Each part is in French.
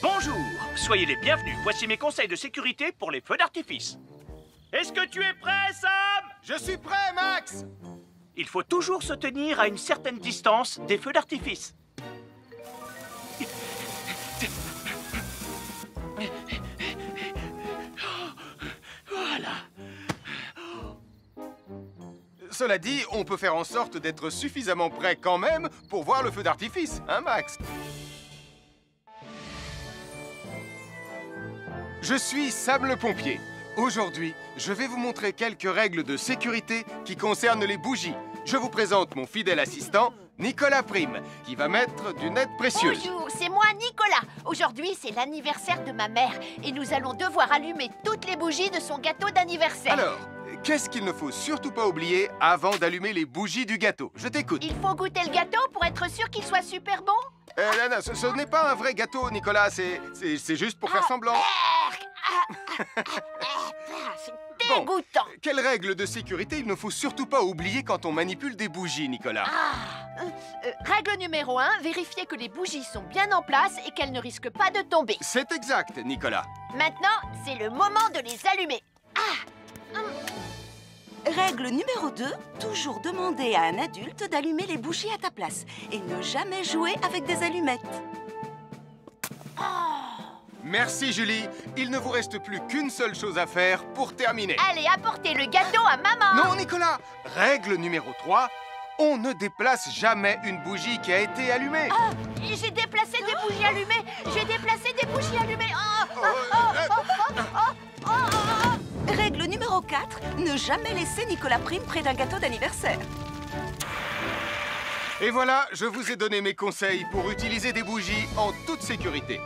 Bonjour, soyez les bienvenus. Voici mes conseils de sécurité pour les feux d'artifice. Est-ce que tu es prêt, Sam? Je suis prêt, Max! Il faut toujours se tenir à une certaine distance des feux d'artifice. Voilà. Cela dit, on peut faire en sorte d'être suffisamment prêt quand même pour voir le feu d'artifice, hein, Max? Je suis Sam le pompier. Aujourd'hui, je vais vous montrer quelques règles de sécurité qui concernent les bougies. Je vous présente mon fidèle assistant, Nicolas Prime, qui va mettre d'une aide précieuse. Bonjour, c'est moi Nicolas. Aujourd'hui, c'est l'anniversaire de ma mère et nous allons devoir allumer toutes les bougies de son gâteau d'anniversaire. Alors, qu'est-ce qu'il ne faut surtout pas oublier avant d'allumer les bougies du gâteau? Je t'écoute. Il faut goûter le gâteau pour être sûr qu'il soit super bon. Non, ce n'est pas un vrai gâteau, Nicolas. C'est juste pour faire semblant. C'est dégoûtant. Quelles règles de sécurité il ne faut surtout pas oublier quand on manipule des bougies, Nicolas? Règle numéro 1, vérifier que les bougies sont bien en place et qu'elles ne risquent pas de tomber. C'est exact, Nicolas. Maintenant, c'est le moment de les allumer. Règle numéro 2, toujours demander à un adulte d'allumer les bougies à ta place et ne jamais jouer avec des allumettes. Merci, Julie. Il ne vous reste plus qu'une seule chose à faire pour terminer. Allez, apportez le gâteau à maman. Non, Nicolas. Règle numéro 3, on ne déplace jamais une bougie qui a été allumée. J'ai déplacé des bougies allumées. J'ai déplacé des bougies allumées. Règle numéro 4, ne jamais laisser Nicolas Prime près d'un gâteau d'anniversaire. Et voilà, je vous ai donné mes conseils pour utiliser des bougies en toute sécurité.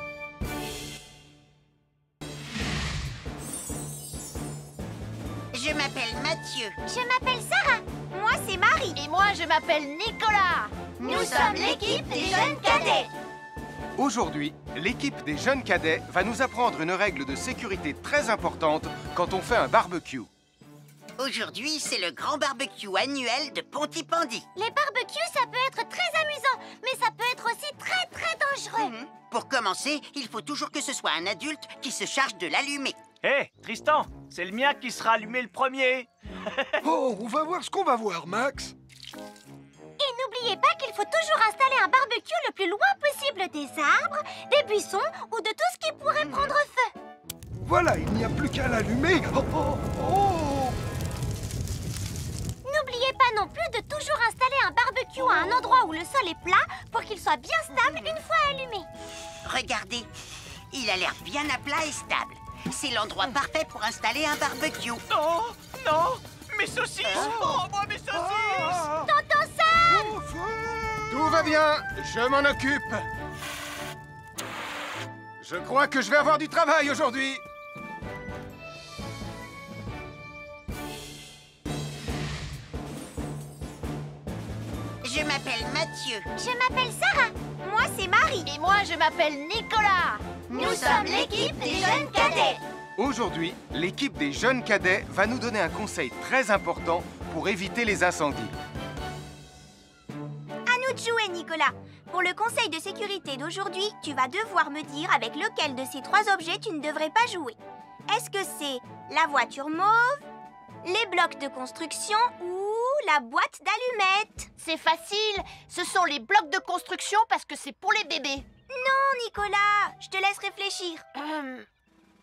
Je m'appelle Mathieu. Je m'appelle Sarah. Moi, c'est Marie. Et moi, je m'appelle Nicolas. Nous sommes l'équipe des jeunes cadets. Aujourd'hui, l'équipe des jeunes cadets va nous apprendre une règle de sécurité très importante quand on fait un barbecue. Aujourd'hui, c'est le grand barbecue annuel de Pontypandy. Les barbecues, ça peut être très amusant, mais ça peut être aussi très, très dangereux. Pour commencer, il faut toujours que ce soit un adulte qui se charge de l'allumer. Hé, Tristan, c'est le mien qui sera allumé le premier. Oh, on va voir ce qu'on va voir, Max. Et n'oubliez pas qu'il faut toujours installer un barbecue le plus loin possible des arbres, des buissons ou de tout ce qui pourrait prendre feu. Voilà, il n'y a plus qu'à l'allumer. Oh, oh, oh. N'oubliez pas non plus de toujours installer un barbecue à un endroit où le sol est plat pour qu'il soit bien stable une fois allumé. Regardez, il a l'air bien à plat et stable. C'est l'endroit parfait pour installer un barbecue. Non, non, mes saucisses. Oh, moi, mes saucisses. Tonton Sam! Tout va bien, je m'en occupe. Je crois que je vais avoir du travail aujourd'hui. Je m'appelle Mathieu. Je m'appelle Sarah. Moi, c'est Marie. Et moi, je m'appelle Nicolas. Nous sommes l'équipe des jeunes cadets. Aujourd'hui, l'équipe des jeunes cadets va nous donner un conseil très important pour éviter les incendies. À nous de jouer, Nicolas. Pour le conseil de sécurité d'aujourd'hui, tu vas devoir me dire avec lequel de ces 3 objets tu ne devrais pas jouer. Est-ce que c'est la voiture mauve, les blocs de construction ou la boîte d'allumettes? C'est facile. Ce sont les blocs de construction parce que c'est pour les bébés. Non, Nicolas, je te laisse réfléchir.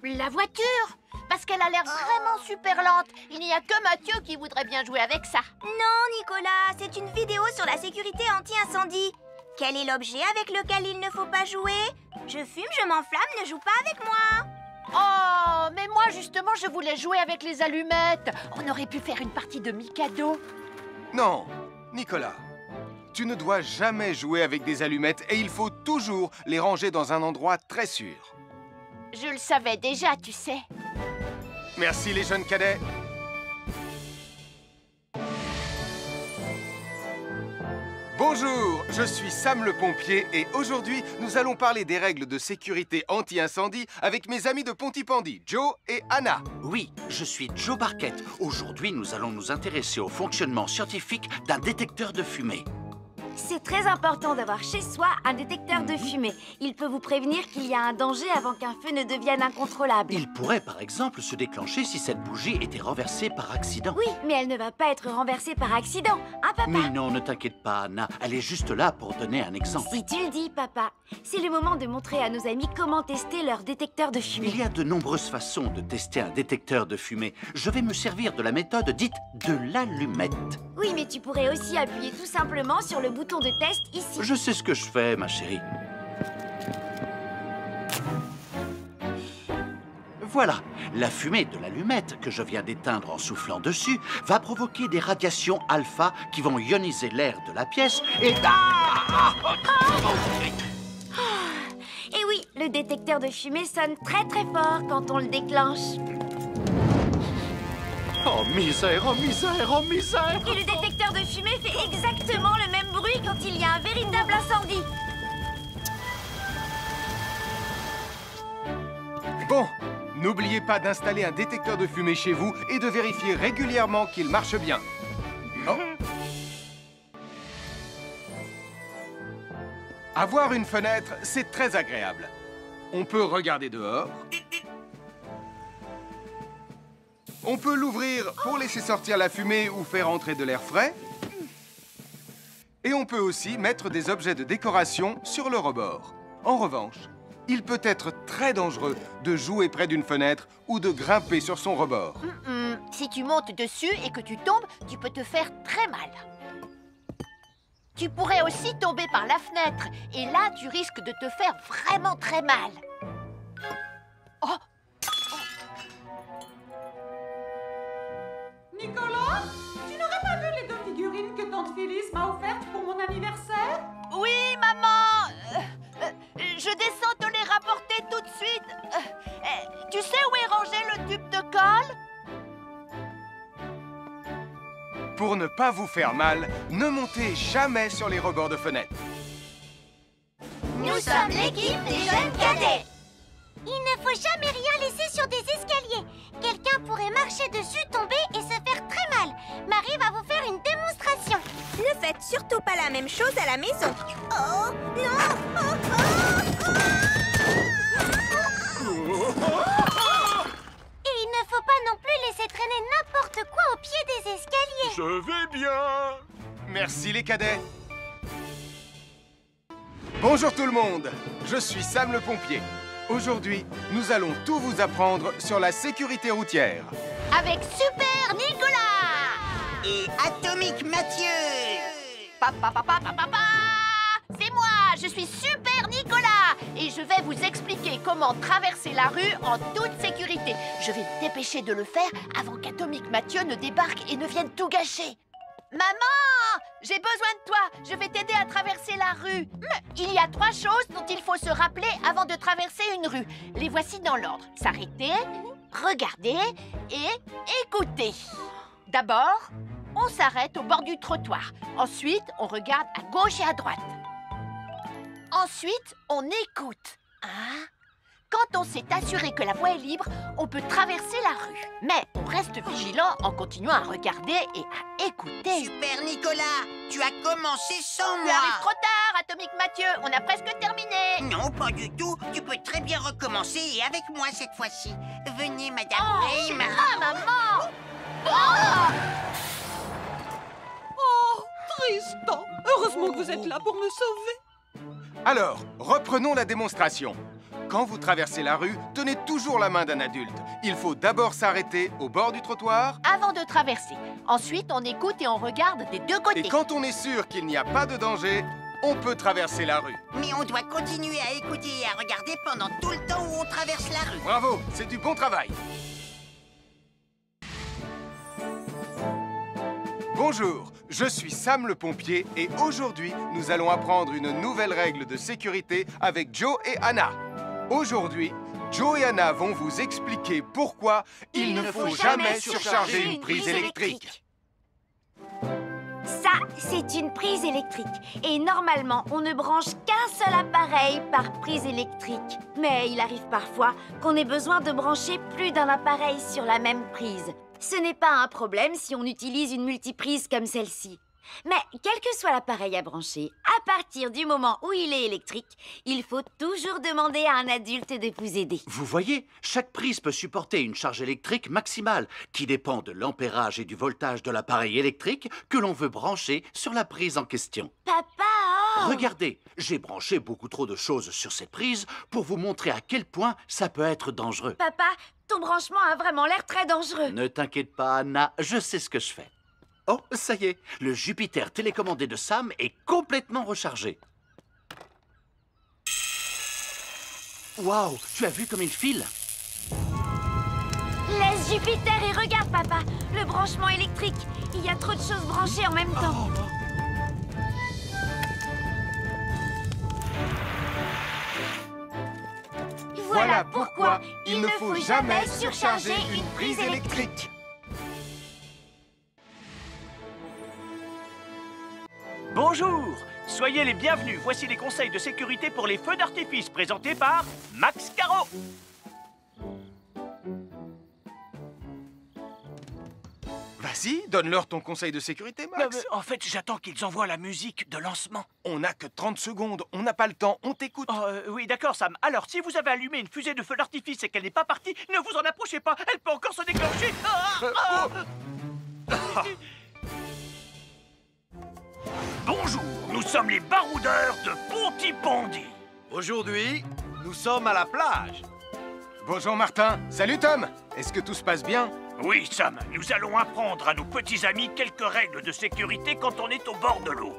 La voiture, parce qu'elle a l'air vraiment super lente. Il n'y a que Mathieu qui voudrait bien jouer avec ça. Non, Nicolas, c'est une vidéo sur la sécurité anti-incendie. Quel est l'objet avec lequel il ne faut pas jouer? Je fume, je m'enflamme, ne joue pas avec moi. Oh, mais moi justement, je voulais jouer avec les allumettes. On aurait pu faire une partie de Mikado. Non, Nicolas, tu ne dois jamais jouer avec des allumettes et il faut toujours les ranger dans un endroit très sûr. Je le savais déjà, tu sais. Merci les jeunes cadets. Bonjour, je suis Sam le pompier et aujourd'hui, nous allons parler des règles de sécurité anti-incendie avec mes amis de Pontypandy, Joe et Anna. Oui, je suis Joe Barquette. Aujourd'hui, nous allons nous intéresser au fonctionnement scientifique d'un détecteur de fumée. C'est très important d'avoir chez soi un détecteur de fumée. Il peut vous prévenir qu'il y a un danger avant qu'un feu ne devienne incontrôlable. Il pourrait par exemple se déclencher si cette bougie était renversée par accident. Oui, mais elle ne va pas être renversée par accident, hein, papa? Mais non, ne t'inquiète pas, Anna. Elle est juste là pour donner un exemple. Si tu le dis, papa. C'est le moment de montrer à nos amis comment tester leur détecteur de fumée. Il y a de nombreuses façons de tester un détecteur de fumée. Je vais me servir de la méthode dite de l'allumette. Oui, mais tu pourrais aussi appuyer tout simplement sur le bouton de test ici. Je sais ce que je fais, ma chérie. Voilà, la fumée de l'allumette que je viens d'éteindre en soufflant dessus va provoquer des radiations alpha qui vont ioniser l'air de la pièce et... Et oui, le détecteur de fumée sonne très très fort quand on le déclenche. Oh misère, oh misère, oh misère! Et le détecteur de fumée fait exactement le même bruit quand il y a un véritable incendie. Bon, n'oubliez pas d'installer un détecteur de fumée chez vous et de vérifier régulièrement qu'il marche bien. Oh. Avoir une fenêtre, c'est très agréable. On peut regarder dehors. On peut l'ouvrir pour laisser sortir la fumée ou faire entrer de l'air frais. Et on peut aussi mettre des objets de décoration sur le rebord. En revanche, il peut être très dangereux de jouer près d'une fenêtre ou de grimper sur son rebord. Si tu montes dessus et que tu tombes, tu peux te faire très mal. Tu pourrais aussi tomber par la fenêtre. Et là, tu risques de te faire vraiment très mal. Oh! Nicolas, tu n'aurais pas vu les 2 figurines que tante Phyllis m'a offertes pour mon anniversaire? Oui, maman! Je descends te les rapporter tout de suite. Tu sais où est rangé le tube de colle? Pour ne pas vous faire mal, ne montez jamais sur les rebords de fenêtres. Nous sommes l'équipe des jeunes cadets. Il ne faut jamais rien laisser sur des escaliers. Quelqu'un pourrait marcher dessus, tomber et se faire très mal. Marie va vous faire une démonstration. Ne faites surtout pas la même chose à la maison. Oh, non! Et il ne faut pas non plus laisser traîner n'importe quoi au pied des escaliers. Je vais bien. Merci les cadets. Bonjour tout le monde, je suis Sam le pompier. Aujourd'hui, nous allons tout vous apprendre sur la sécurité routière. Avec Super Nicolas! Et Atomique Mathieu! C'est moi, je suis Super Nicolas! Et je vais vous expliquer comment traverser la rue en toute sécurité. Je vais me dépêcher de le faire avant qu'Atomique Mathieu ne débarque et ne vienne tout gâcher. Maman! J'ai besoin de toi! Je vais t'aider à traverser la rue. Il y a 3 choses dont il faut se rappeler avant de traverser une rue. Les voici dans l'ordre. S'arrêter, regarder et écouter. D'abord, on s'arrête au bord du trottoir. Ensuite, on regarde à gauche et à droite. Ensuite, on écoute. Quand on s'est assuré que la voie est libre, on peut traverser la rue. Mais on reste vigilant en continuant à regarder et à écouter. Super Nicolas, tu as commencé sans moi. Tu arrives trop tard, Atomique Mathieu. On a presque terminé. Non, pas du tout. Tu peux très bien recommencer et avec moi cette fois-ci. Venez, Madame Prim. Maman! Oh, Tristan! Heureusement que vous êtes là pour me sauver. Alors, reprenons la démonstration. Quand vous traversez la rue, tenez toujours la main d'un adulte. Il faut d'abord s'arrêter au bord du trottoir. Avant de traverser. Ensuite, on écoute et on regarde des 2 côtés. Et quand on est sûr qu'il n'y a pas de danger, on peut traverser la rue. Mais on doit continuer à écouter et à regarder pendant tout le temps où on traverse la rue. Bravo, c'est du bon travail. Bonjour, je suis Sam le pompier et aujourd'hui, nous allons apprendre une nouvelle règle de sécurité avec Joe et Anna. Aujourd'hui, Joe et Anna vont vous expliquer pourquoi il ne faut jamais surcharger une prise électrique. Ça, c'est une prise électrique. Et normalement, on ne branche qu'un seul appareil par prise électrique. Mais il arrive parfois qu'on ait besoin de brancher plus d'un appareil sur la même prise. Ce n'est pas un problème si on utilise une multiprise comme celle-ci. Mais quel que soit l'appareil à brancher, à partir du moment où il est électrique, il faut toujours demander à un adulte de vous aider. Vous voyez, chaque prise peut supporter une charge électrique maximale qui dépend de l'ampérage et du voltage de l'appareil électrique que l'on veut brancher sur la prise en question. Papa, oh! Regardez, j'ai branché beaucoup trop de choses sur cette prise pour vous montrer à quel point ça peut être dangereux. Papa, ton branchement a vraiment l'air très dangereux. Ne t'inquiète pas, Anna, je sais ce que je fais. Oh, ça y est, le Jupiter télécommandé de Sam est complètement rechargé. Waouh, tu as vu comme il file? Laisse Jupiter et regarde, papa. Le branchement électrique. Il y a trop de choses branchées en même temps. Voilà pourquoi il ne faut jamais surcharger une prise électrique. Bonjour, soyez les bienvenus. Voici les conseils de sécurité pour les feux d'artifice présentés par Max Caro. Vas-y, donne-leur ton conseil de sécurité, Max. En fait, j'attends qu'ils envoient la musique de lancement. On n'a que 30 secondes, on n'a pas le temps, on t'écoute. Oui, d'accord, Sam. Alors, si vous avez allumé une fusée de feu d'artifice et qu'elle n'est pas partie, ne vous en approchez pas. Elle peut encore se déclencher. Bonjour, nous sommes les baroudeurs de Pontypandy. Aujourd'hui, nous sommes à la plage. Bonjour Martin. Salut Tom. Est-ce que tout se passe bien? Oui, Sam, nous allons apprendre à nos petits amis quelques règles de sécurité quand on est au bord de l'eau.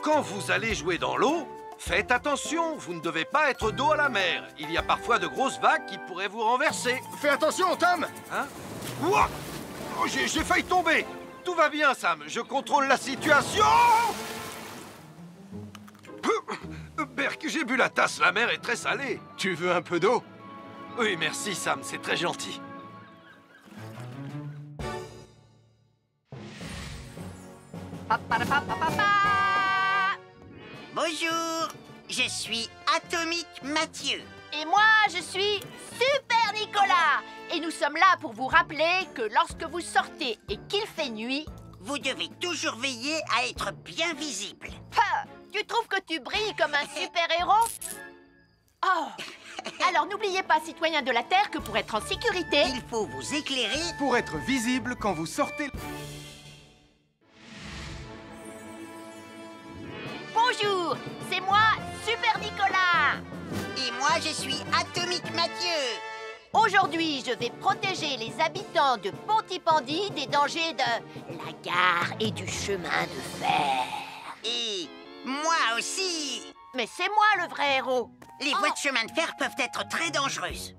Quand vous allez jouer dans l'eau, faites attention, vous ne devez pas être dos à la mer. Il y a parfois de grosses vagues qui pourraient vous renverser. Fais attention, Tom. Hein? Ouah! Oh, j'ai failli tomber. Tout va bien, Sam, je contrôle la situation. Berk, j'ai bu la tasse, la mer est très salée. Tu veux un peu d'eau? Oui, merci, Sam, c'est très gentil. Bonjour, je suis Atomique Mathieu. Et moi, je suis Super Nicolas. Et nous sommes là pour vous rappeler que lorsque vous sortez et qu'il fait nuit, vous devez toujours veiller à être bien visible. Tu trouves que tu brilles comme un super-héros? Oh! Alors n'oubliez pas, citoyens de la Terre, que pour être en sécurité, il faut vous éclairer pour être visible quand vous sortez. Bonjour, c'est moi, Super Nicolas. Et moi, je suis Atomique Mathieu. Aujourd'hui, je vais protéger les habitants de Pontypandy des dangers de la gare et du chemin de fer. Et moi aussi. Mais c'est moi le vrai héros. Les voies de chemin de fer peuvent être très dangereuses.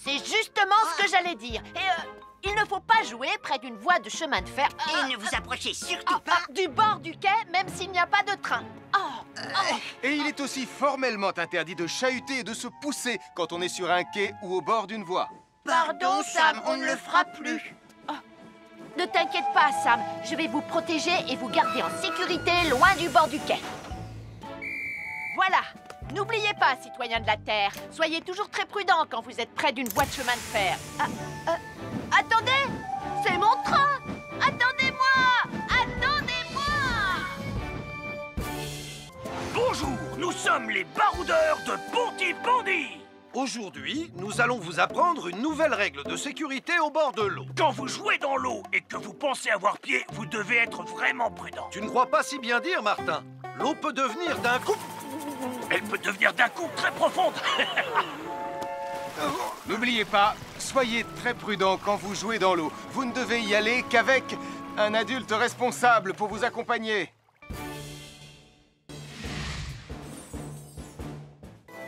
C'est justement ce que j'allais dire. Et il ne faut pas jouer près d'une voie de chemin de fer. Et ne vous approchez surtout pas du bord du quai, même s'il n'y a pas de train. Et il est aussi formellement interdit de chahuter et de se pousser quand on est sur un quai ou au bord d'une voie. Pardon, Sam, on ne le fera plus. Ne t'inquiète pas, Sam. Je vais vous protéger et vous garder en sécurité loin du bord du quai. Voilà. N'oubliez pas, citoyens de la Terre, soyez toujours très prudents quand vous êtes près d'une voie de chemin de fer. Attendez! C'est mon train! Attendez-moi! Attendez-moi! Bonjour, nous sommes les baroudeurs de Pontypandy. Aujourd'hui, nous allons vous apprendre une nouvelle règle de sécurité au bord de l'eau. Quand vous jouez dans l'eau et que vous pensez avoir pied, vous devez être vraiment prudent. Tu ne crois pas si bien dire, Martin. L'eau peut devenir d'un coup... Elle peut devenir d'un coup très profonde. N'oubliez pas, soyez très prudent quand vous jouez dans l'eau. Vous ne devez y aller qu'avec un adulte responsable pour vous accompagner.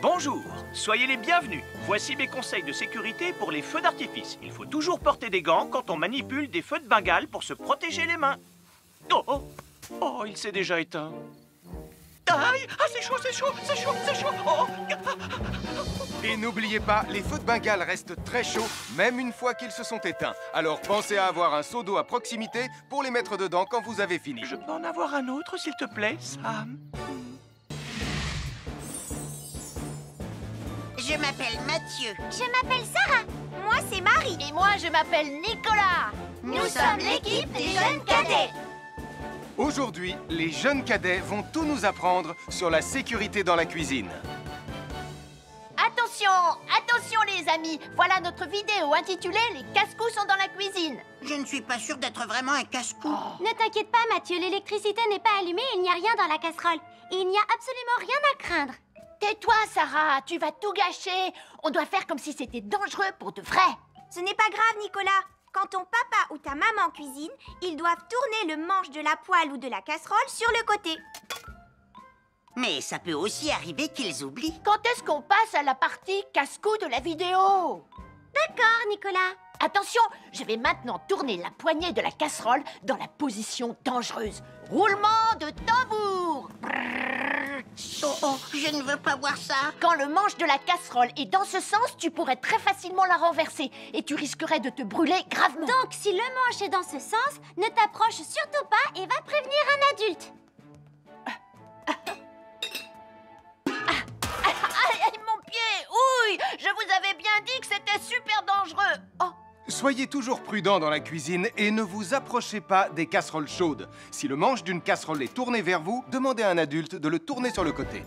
Bonjour, soyez les bienvenus. Voici mes conseils de sécurité pour les feux d'artifice. Il faut toujours porter des gants quand on manipule des feux de Bengale pour se protéger les mains. Oh, il s'est déjà éteint. Aïe! Ah, c'est chaud, c'est chaud, c'est chaud, c'est chaud. Oh. Et n'oubliez pas, les feux de Bengale restent très chauds, même une fois qu'ils se sont éteints. Alors pensez à avoir un seau d'eau à proximité pour les mettre dedans quand vous avez fini. Je peux en avoir un autre, s'il te plaît, Sam? Je m'appelle Mathieu. Je m'appelle Sarah. Moi, c'est Marie. Et moi, je m'appelle Nicolas. Nous sommes l'équipe des jeunes cadets. Aujourd'hui, les jeunes cadets vont tout nous apprendre sur la sécurité dans la cuisine. Attention, attention les amis. Voilà notre vidéo intitulée « Les casse-cou sont dans la cuisine ». Je ne suis pas sûre d'être vraiment un casse-cou. Ne t'inquiète pas, Mathieu, l'électricité n'est pas allumée et il n'y a rien dans la casserole. Et il n'y a absolument rien à craindre. Tais-toi, Sarah, tu vas tout gâcher. On doit faire comme si c'était dangereux pour de vrai. Ce n'est pas grave, Nicolas. Quand ton papa ou ta maman cuisine, ils doivent tourner le manche de la poêle ou de la casserole sur le côté. Mais ça peut aussi arriver qu'ils oublient. Quand est-ce qu'on passe à la partie casse-cou de la vidéo? D'accord, Nicolas. Attention, je vais maintenant tourner la poignée de la casserole dans la position dangereuse. Roulement de tambour. Oh, je ne veux pas voir ça. Quand le manche de la casserole est dans ce sens, tu pourrais très facilement la renverser et tu risquerais de te brûler gravement. Donc, si le manche est dans ce sens, ne t'approche surtout pas et va prévenir un adulte. Aïe, mon pied! Ouille! Je vous avais bien dit que c'était super dangereux. Oh. Soyez toujours prudents dans la cuisine et ne vous approchez pas des casseroles chaudes. Si le manche d'une casserole est tourné vers vous, demandez à un adulte de le tourner sur le côté.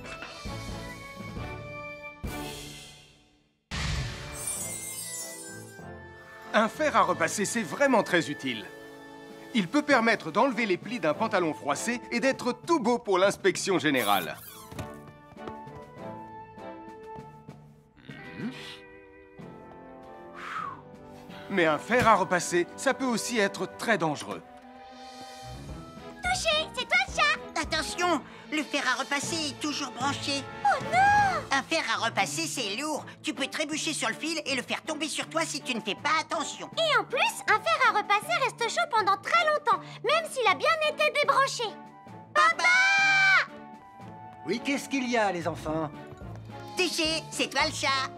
Un fer à repasser, c'est vraiment très utile. Il peut permettre d'enlever les plis d'un pantalon froissé et d'être tout beau pour l'inspection générale. Mais un fer à repasser, ça peut aussi être très dangereux. Touché, c'est toi le chat. Attention, le fer à repasser est toujours branché. Oh non! Un fer à repasser, c'est lourd. Tu peux trébucher sur le fil et le faire tomber sur toi si tu ne fais pas attention. Et en plus, un fer à repasser reste chaud pendant très longtemps, même s'il a bien été débranché. Papa! Oui, qu'est-ce qu'il y a, les enfants? Touché, c'est toi le chat.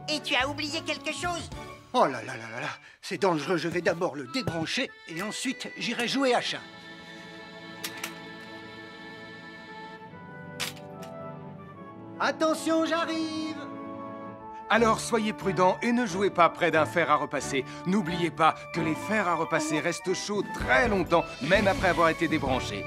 Et tu as oublié quelque chose? Oh là là là là là, c'est dangereux, je vais d'abord le débrancher et ensuite j'irai jouer à chat. Attention, j'arrive! Alors soyez prudents et ne jouez pas près d'un fer à repasser. N'oubliez pas que les fers à repasser restent chauds très longtemps, même après avoir été débranchés.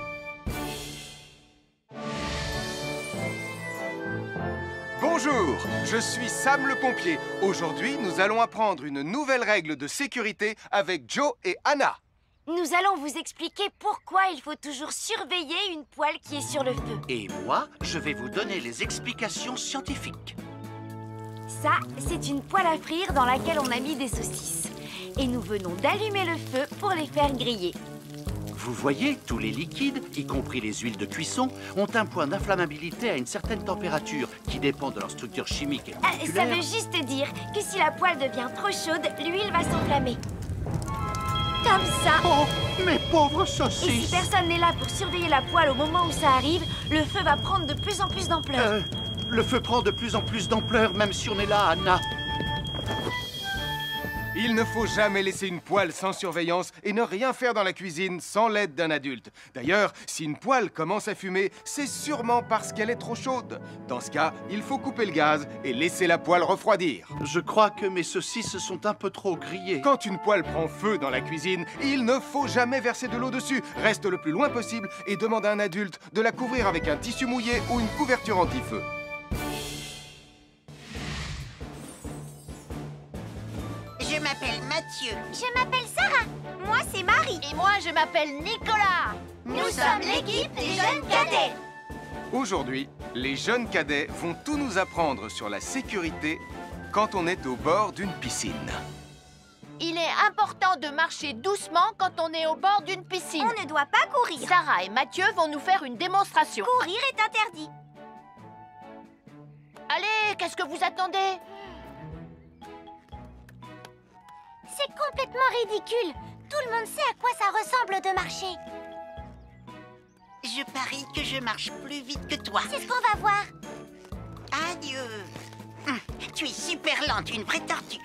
Bonjour, je suis Sam le pompier. Aujourd'hui, nous allons apprendre une nouvelle règle de sécurité avec Joe et Anna. Nous allons vous expliquer pourquoi il faut toujours surveiller une poêle qui est sur le feu. Et moi, je vais vous donner les explications scientifiques. Ça, c'est une poêle à frire dans laquelle on a mis des saucisses. Et nous venons d'allumer le feu pour les faire griller. Vous voyez, tous les liquides, y compris les huiles de cuisson, ont un point d'inflammabilité à une certaine température qui dépend de leur structure chimique et Ça moléculaire. veut juste dire que si la poêle devient trop chaude, l'huile va s'enflammer. Comme ça. Oh, mes pauvres Et si saucisses! personne n'est là pour surveiller la poêle au moment où ça arrive, le feu va prendre de plus en plus d'ampleur. Le feu prend de plus en plus d'ampleur, même si on est là, Anna. Il ne faut jamais laisser une poêle sans surveillance et ne rien faire dans la cuisine sans l'aide d'un adulte. D'ailleurs, si une poêle commence à fumer, c'est sûrement parce qu'elle est trop chaude. Dans ce cas, il faut couper le gaz et laisser la poêle refroidir. Je crois que mes saucisses sont un peu trop grillées. Quand une poêle prend feu dans la cuisine, il ne faut jamais verser de l'eau dessus. Reste le plus loin possible et demande à un adulte de la couvrir avec un tissu mouillé ou une couverture anti-feu. Je m'appelle Mathieu. Je m'appelle Sarah. Moi, c'est Marie. Et moi, je m'appelle Nicolas. Nous sommes l'équipe des jeunes cadets. Aujourd'hui, les jeunes cadets vont tout nous apprendre sur la sécurité quand on est au bord d'une piscine. Il est important de marcher doucement quand on est au bord d'une piscine. On ne doit pas courir. Sarah et Mathieu vont nous faire une démonstration. Courir est interdit. Allez, qu'est-ce que vous attendez? C'est complètement ridicule. Tout le monde sait à quoi ça ressemble de marcher. Je parie que je marche plus vite que toi. C'est ce qu'on va voir. Adieu. Tu es super lente, une vraie tortue.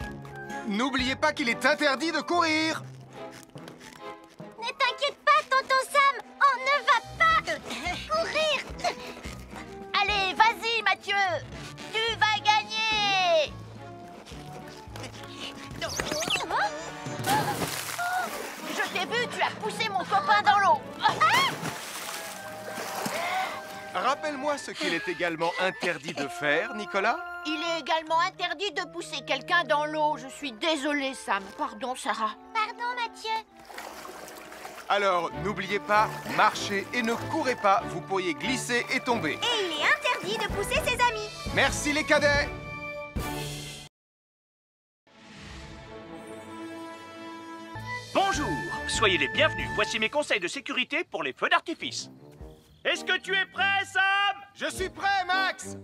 N'oubliez pas qu'il est interdit de courir. Ne t'inquiète pas, tonton Sam. On ne va pas courir. Allez, vas-y, Mathieu. Tu vas gagner. Je t'ai vu, tu as poussé mon copain dans l'eau. Rappelle-moi ce qu'il est également interdit de faire, Nicolas. Il est également interdit de pousser quelqu'un dans l'eau. Je suis désolée, Sam. Pardon, Sarah. Pardon, Mathieu. Alors, n'oubliez pas, marchez et ne courez pas, vous pourriez glisser et tomber. Et il est interdit de pousser ses amis. Merci les cadets. Bonjour, soyez les bienvenus. Voici mes conseils de sécurité pour les feux d'artifice. Est-ce que tu es prêt, Sam? Je suis prêt, Max.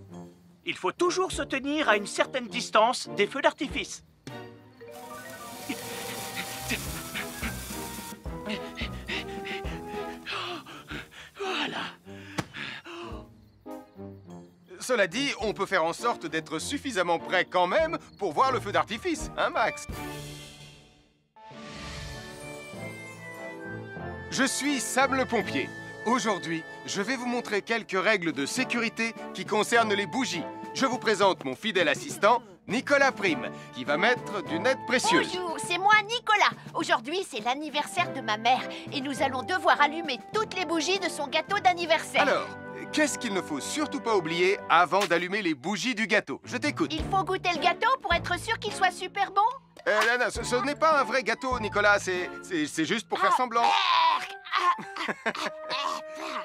Il faut toujours se tenir à une certaine distance des feux d'artifice. Voilà. Cela dit, on peut faire en sorte d'être suffisamment prêt quand même pour voir le feu d'artifice, hein, Max? Je suis Sam le pompier. Aujourd'hui, je vais vous montrer quelques règles de sécurité qui concernent les bougies. Je vous présente mon fidèle assistant, Nicolas Prime, qui va mettre d'une aide précieuse. Bonjour, c'est moi, Nicolas. Aujourd'hui, c'est l'anniversaire de ma mère et nous allons devoir allumer toutes les bougies de son gâteau d'anniversaire. Alors, qu'est-ce qu'il ne faut surtout pas oublier avant d'allumer les bougies du gâteau? Je t'écoute. Il faut goûter le gâteau pour être sûr qu'il soit super bon? Non, ce n'est pas un vrai gâteau, Nicolas. C'est juste pour faire semblant.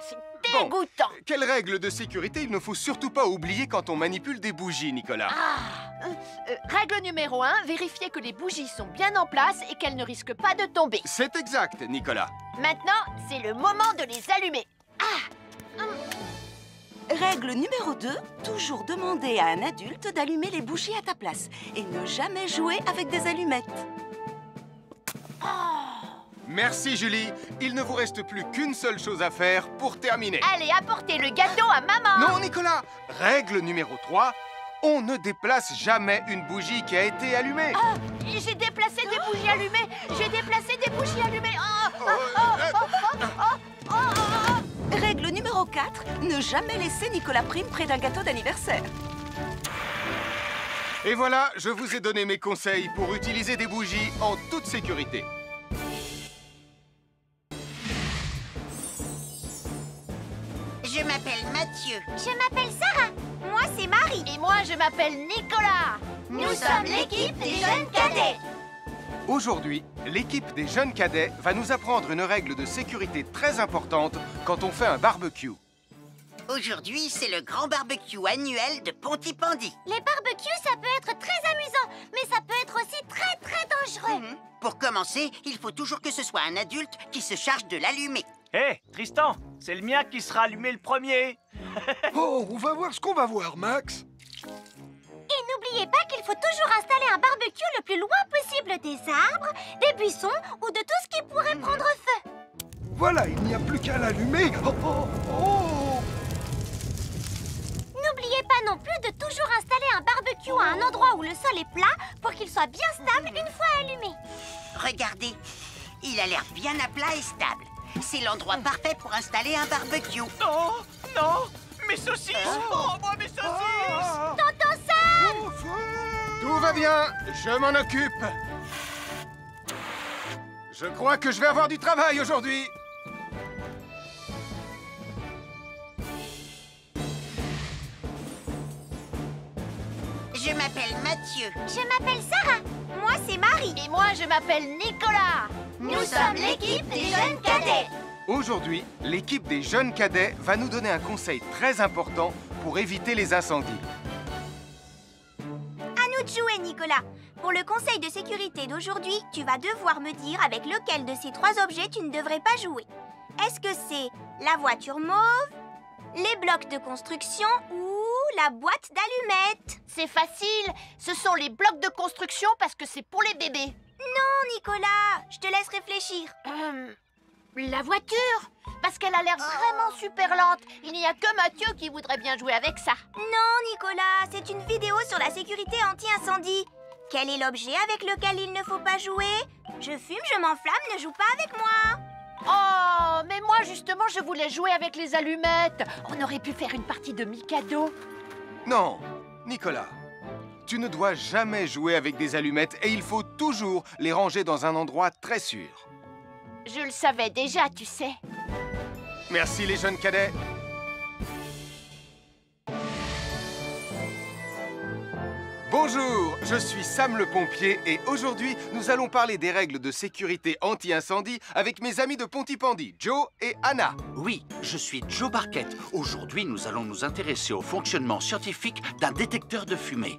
C'est dégoûtant. Quelles règles de sécurité il ne faut surtout pas oublier quand on manipule des bougies, Nicolas? Règle numéro 1, vérifier que les bougies sont bien en place et qu'elles ne risquent pas de tomber. C'est exact, Nicolas. Maintenant, c'est le moment de les allumer. Règle numéro 2, toujours demander à un adulte d'allumer les bougies à ta place et ne jamais jouer avec des allumettes. Merci, Julie. Il ne vous reste plus qu'une seule chose à faire pour terminer. Allez, apportez le gâteau à maman. Non, Nicolas. Règle numéro 3, on ne déplace jamais une bougie qui a été allumée. J'ai déplacé des bougies allumées. J'ai déplacé des bougies allumées. Règle numéro 4, ne jamais laisser Nicolas Prime près d'un gâteau d'anniversaire. Et voilà, je vous ai donné mes conseils pour utiliser des bougies en toute sécurité. Je m'appelle Mathieu. Je m'appelle Sarah. Moi, c'est Marie. Et moi, je m'appelle Nicolas. Nous sommes l'équipe des jeunes cadets. Aujourd'hui, l'équipe des jeunes cadets va nous apprendre une règle de sécurité très importante quand on fait un barbecue. Aujourd'hui, c'est le grand barbecue annuel de Pontypandy. Les barbecues, ça peut être très amusant, mais ça peut être aussi très dangereux. Pour commencer, il faut toujours que ce soit un adulte qui se charge de l'allumer. Hé, Tristan, c'est le mien qui sera allumé le premier. Oh, on va voir ce qu'on va voir, Max. Et n'oubliez pas qu'il faut toujours installer un barbecue le plus loin possible des arbres, des buissons ou de tout ce qui pourrait prendre feu. Voilà, il n'y a plus qu'à l'allumer. Oh. N'oubliez pas non plus de toujours installer un barbecue à un endroit où le sol est plat pour qu'il soit bien stable une fois allumé. Regardez, il a l'air bien à plat et stable. C'est l'endroit parfait pour installer un barbecue. Oh, non, mes saucisses. Oh, moi, mes saucisses. Tonton Sam! Tout va bien, je m'en occupe. Je crois que je vais avoir du travail aujourd'hui. Je m'appelle Mathieu. Je m'appelle Sarah. Moi, c'est Marie. Et moi, je m'appelle Nicolas. Nous sommes l'équipe des jeunes cadets. Aujourd'hui, l'équipe des jeunes cadets va nous donner un conseil très important pour éviter les incendies. À nous de jouer, Nicolas. Pour le conseil de sécurité d'aujourd'hui, tu vas devoir me dire avec lequel de ces 3 objets tu ne devrais pas jouer. Est-ce que c'est la voiture mauve, les blocs de construction ou la boîte d'allumettes? C'est facile. Ce sont les blocs de construction parce que c'est pour les bébés. Non, Nicolas. Je te laisse réfléchir. La voiture, parce qu'elle a l'air vraiment super lente. Il n'y a que Mathieu qui voudrait bien jouer avec ça. Non, Nicolas, c'est une vidéo sur la sécurité anti-incendie. Quel est l'objet avec lequel il ne faut pas jouer? Je fume, je m'enflamme, ne joue pas avec moi. Oh, mais moi justement, je voulais jouer avec les allumettes. On aurait pu faire une partie de Mikado. Non, Nicolas, tu ne dois jamais jouer avec des allumettes et il faut toujours les ranger dans un endroit très sûr. Je le savais déjà, tu sais. Merci les jeunes cadets. Bonjour, je suis Sam le pompier et aujourd'hui, nous allons parler des règles de sécurité anti-incendie avec mes amis de Pontypandy, Joe et Anna. Oui, je suis Joe Barquette. Aujourd'hui, nous allons nous intéresser au fonctionnement scientifique d'un détecteur de fumée.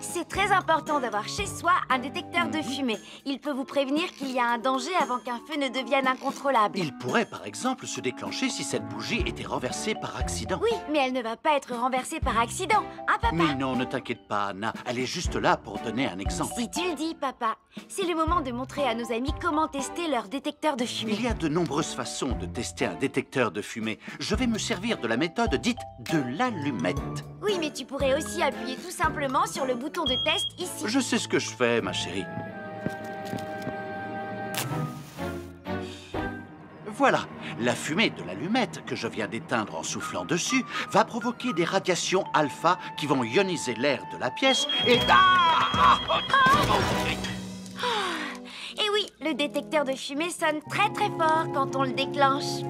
C'est très important d'avoir chez soi un détecteur de fumée. Il peut vous prévenir qu'il y a un danger avant qu'un feu ne devienne incontrôlable. Il pourrait par exemple se déclencher si cette bougie était renversée par accident. Oui, mais elle ne va pas être renversée par accident, hein papa? Mais non, ne t'inquiète pas Anna, elle est juste là pour donner un exemple. Si tu le dis papa, c'est le moment de montrer à nos amis comment tester leur détecteur de fumée. Il y a de nombreuses façons de tester un détecteur de fumée. Je vais me servir de la méthode dite de l'allumette. Oui, mais tu pourrais aussi appuyer tout simplement sur le bouton de test ici. Je sais ce que je fais, ma chérie. Voilà, la fumée de l'allumette que je viens d'éteindre en soufflant dessus va provoquer des radiations alpha qui vont ioniser l'air de la pièce et... Et oui, le détecteur de fumée sonne très très fort quand on le déclenche.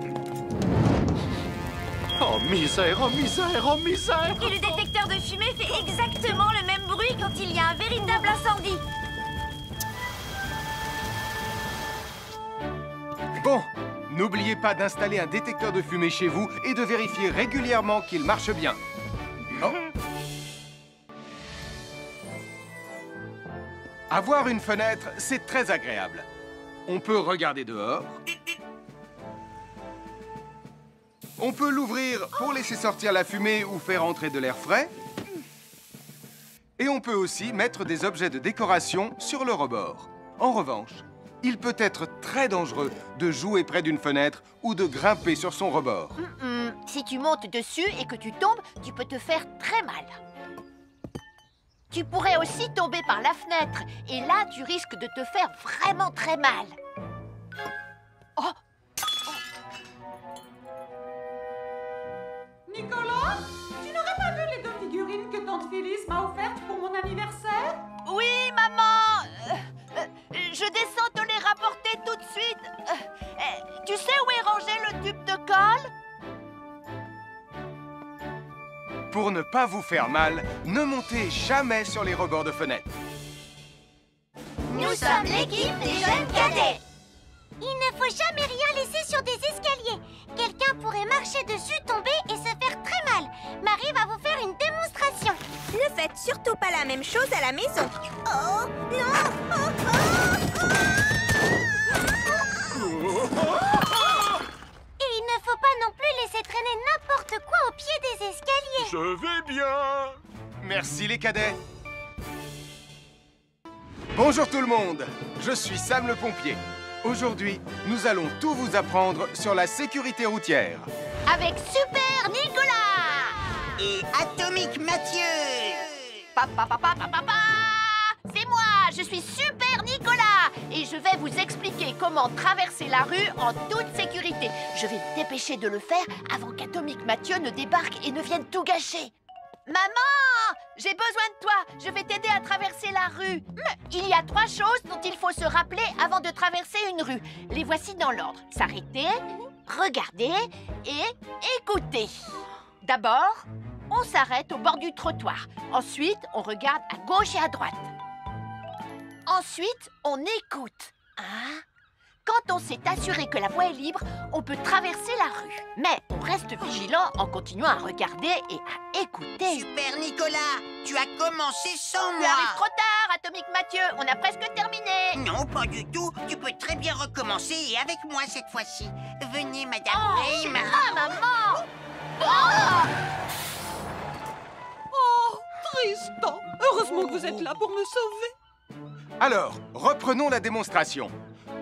Oh misère, oh misère, oh misère! Et le détecteur de fumée fait exactement le même bruit quand il y a un véritable incendie. Bon, n'oubliez pas d'installer un détecteur de fumée chez vous et de vérifier régulièrement qu'il marche bien. Oh. Avoir une fenêtre, c'est très agréable. On peut regarder dehors. On peut l'ouvrir pour laisser sortir la fumée ou faire entrer de l'air frais. Et on peut aussi mettre des objets de décoration sur le rebord. En revanche, il peut être très dangereux de jouer près d'une fenêtre ou de grimper sur son rebord. Si tu montes dessus et que tu tombes, tu peux te faire très mal. Tu pourrais aussi tomber par la fenêtre. Et là, tu risques de te faire vraiment très mal. Oh! Nicolas, tu n'aurais pas vu les 2 figurines que tante Phyllis m'a offertes pour mon anniversaire? Oui, maman! Je descends te les rapporter tout de suite. Tu sais où est rangé le tube de colle? Pour ne pas vous faire mal, ne montez jamais sur les rebords de fenêtres. Nous sommes l'équipe des jeunes cadets. Il ne faut jamais rien laisser sur des escaliers. Quelqu'un pourrait marcher dessus, tomber et se faire très mal. Marie va vous faire une démonstration. Ne faites surtout pas la même chose à la maison. Oh, non! Et il ne faut pas non plus laisser traîner n'importe quoi au pied des escaliers. Je vais bien. Merci les cadets. Bonjour tout le monde, je suis Sam le pompier. Aujourd'hui, nous allons tout vous apprendre sur la sécurité routière. Avec Super Nicolas! Et Atomique Mathieu! C'est moi, je suis Super Nicolas! Et je vais vous expliquer comment traverser la rue en toute sécurité. Je vais me dépêcher de le faire avant qu'Atomique Mathieu ne débarque et ne vienne tout gâcher. Maman! J'ai besoin de toi! Je vais t'aider à traverser la rue. Il y a 3 choses dont il faut se rappeler avant de traverser une rue. Les voici dans l'ordre. S'arrêter, regarder et écouter. D'abord, on s'arrête au bord du trottoir. Ensuite, on regarde à gauche et à droite. Ensuite, on écoute. Quand on s'est assuré que la voie est libre, on peut traverser la rue. Mais on reste vigilant en continuant à regarder et à écouter. Super Nicolas, tu as commencé sans Tu moi. arrives trop tard, Atomique Mathieu. On a presque terminé. Non, pas du tout. Tu peux très bien recommencer et avec moi cette fois-ci. Venez, Madame Rayma. Maman! Oh, Tristan! Heureusement que vous êtes là pour me sauver. Alors, reprenons la démonstration.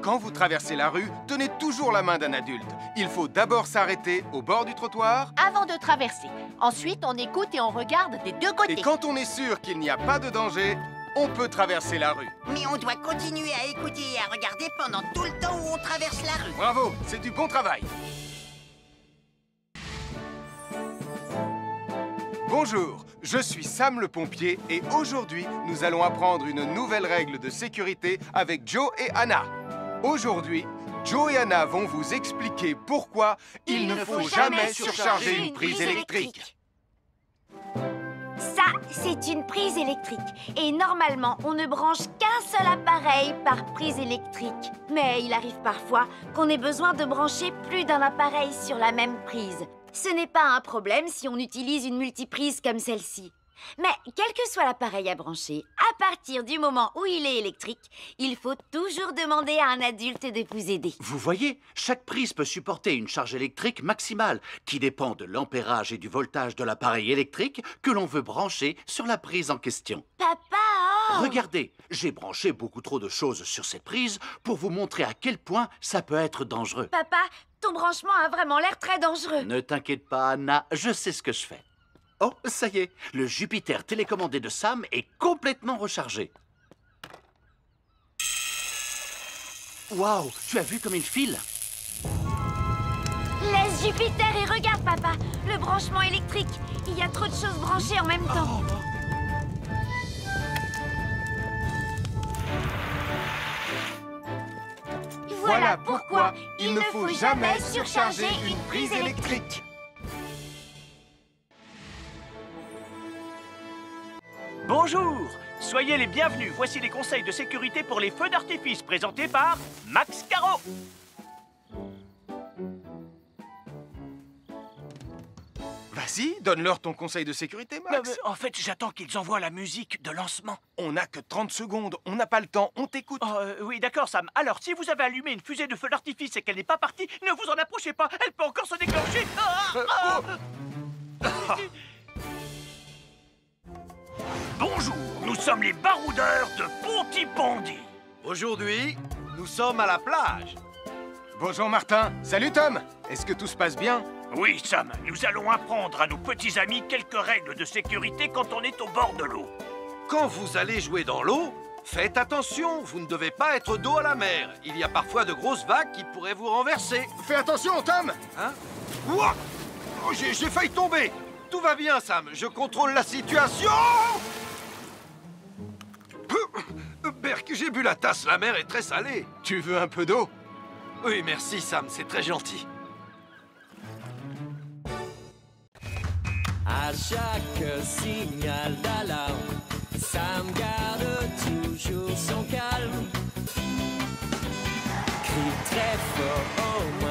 Quand vous traversez la rue, tenez toujours la main d'un adulte. Il faut d'abord s'arrêter au bord du trottoir. Avant de traverser. Ensuite, on écoute et on regarde des 2 côtés. Et quand on est sûr qu'il n'y a pas de danger, on peut traverser la rue. Mais on doit continuer à écouter et à regarder pendant tout le temps où on traverse la rue. Bravo, c'est du bon travail. Bonjour, je suis Sam le pompier et aujourd'hui, nous allons apprendre une nouvelle règle de sécurité avec Joe et Anna. Aujourd'hui, Joe et Anna vont vous expliquer pourquoi il ne faut jamais surcharger une prise électrique. Ça, C'est une prise électrique. Et normalement, on ne branche qu'un seul appareil par prise électrique. Mais il arrive parfois qu'on ait besoin de brancher plus d'un appareil sur la même prise. Ce n'est pas un problème si on utilise une multiprise comme celle-ci. Mais quel que soit l'appareil à brancher, à partir du moment où il est électrique, il faut toujours demander à un adulte de vous aider. Vous voyez, chaque prise peut supporter une charge électrique maximale qui dépend de l'ampérage et du voltage de l'appareil électrique que l'on veut brancher sur la prise en question. Papa, oh! Regardez, j'ai branché beaucoup trop de choses sur cette prise pour vous montrer à quel point ça peut être dangereux. Papa, ton branchement a vraiment l'air très dangereux. Ne t'inquiète pas, Anna, je sais ce que je fais. Oh, ça y est, le Jupiter télécommandé de Sam est complètement rechargé. Waouh, tu as vu comme il file? Laisse Jupiter et regarde, papa. Le branchement électrique. Il y a trop de choses branchées en même temps. Voilà pourquoi il ne faut jamais surcharger une prise électrique. Bonjour, soyez les bienvenus. Voici les conseils de sécurité pour les feux d'artifice présentés par Max Caro. Vas-y, donne-leur ton conseil de sécurité, Max. En fait, j'attends qu'ils envoient la musique de lancement. On n'a que 30 secondes, on n'a pas le temps, on t'écoute. Oui, d'accord, Sam. Alors, si vous avez allumé une fusée de feu d'artifice et qu'elle n'est pas partie, ne vous en approchez pas, elle peut encore se déclencher. Bonjour, nous sommes les baroudeurs de Pontypandy. Aujourd'hui, nous sommes à la plage. Bonjour Martin. Salut Tom. Est-ce que tout se passe bien? Oui, Sam, nous allons apprendre à nos petits amis quelques règles de sécurité quand on est au bord de l'eau. Quand vous allez jouer dans l'eau, faites attention, vous ne devez pas être dos à la mer. Il y a parfois de grosses vagues qui pourraient vous renverser. Fais attention, Tom. Hein? Ouah! Oh, j'ai failli tomber. Tout va bien, Sam, je contrôle la situation. Berk, j'ai bu la tasse, la mer est très salée. Tu veux un peu d'eau? Oui, merci, Sam, c'est très gentil. À chaque signal d'alarme, Sam garde toujours son calme. Crie très fort, oh